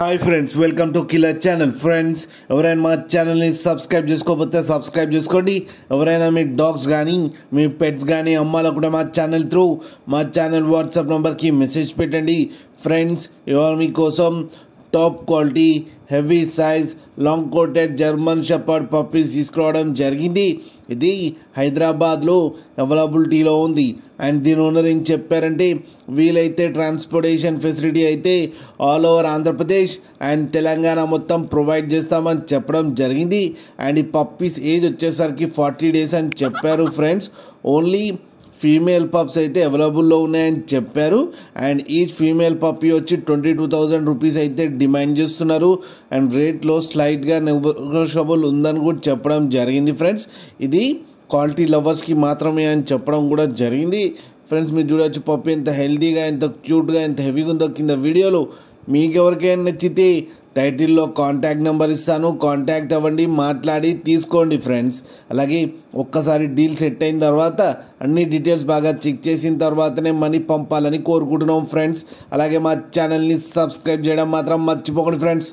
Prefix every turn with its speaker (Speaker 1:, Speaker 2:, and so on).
Speaker 1: Hi friends, welcome to killer channel. Friends, ఎవరైనా మా ఛానల్ని సబ్స్క్రైబ్ చేసుకోకపోతే సబ్స్క్రైబ్ చేసుకోండి. ఎవరైనా మీ డాగ్స్ కానీ మీ పెట్స్ కానీ అమ్మాలనుకుంటే మా ఛానల్ వాట్సాప్ నెంబర్కి మెసేజ్ పెట్టండి. ఫ్రెండ్స్, ఇవాళ మీకోసం top quality heavy size long coated German shepherd puppies తీసుకురావడం జరిగింది. ఇది హైదరాబాద్లో అవైలబిలిటీలో ఉంది. అండ్ దీని ఓనర్ ఏం చెప్పారంటే, వీలైతే ట్రాన్స్పోర్టేషన్ ఫెసిలిటీ అయితే all over Andhra Pradesh and Telangana మొత్తం ప్రొవైడ్ చేస్తామని చెప్పడం జరిగింది. అండ్ ఈ పప్పీస్ ఏజ్ వచ్చేసరికి 40 days అని చెప్పారు. ఫ్రెండ్స్, ఓన్లీ ఫీమేల్ పప్స్ అయితే అవైలబుల్లో ఉన్నాయని చెప్పారు. అండ్ ఈచ్ ఫీమేల్ పప్పీ వచ్చి 22,000 రూపీస్ అయితే డిమాండ్ చేస్తున్నారు. అండ్ రేట్లో స్లైట్గా నెగోషియబుల్ ఉందని కూడా చెప్పడం జరిగింది. ఫ్రెండ్స్, ఇది క్వాలిటీ లవర్స్కి మాత్రమే అని చెప్పడం కూడా జరిగింది. ఫ్రెండ్స్, మీరు చూడవచ్చు పప్పీ ఎంత హెల్తీగా, ఎంత క్యూట్గా, ఎంత హెవీగా ఉందో కింద వీడియోలో. మీకు ఎవరికైనా నచ్చితే టైటిల్లో కాంటాక్ట్ నెంబర్ ఇస్తాను, కాంటాక్ట్ అవ్వండి, మాట్లాడి తీసుకోండి. ఫ్రెండ్స్, అలాగే ఒక్కసారి డీల్ సెట్ అయిన తర్వాత అన్ని డీటెయిల్స్ బాగా చెక్ చేసిన తర్వాతనే మనీ పంపాలని కోరుకుంటున్నాం. ఫ్రెండ్స్, అలాగే మా ఛానల్ని సబ్స్క్రైబ్ చేయడం మాత్రం మర్చిపోకండి. ఫ్రెండ్స్.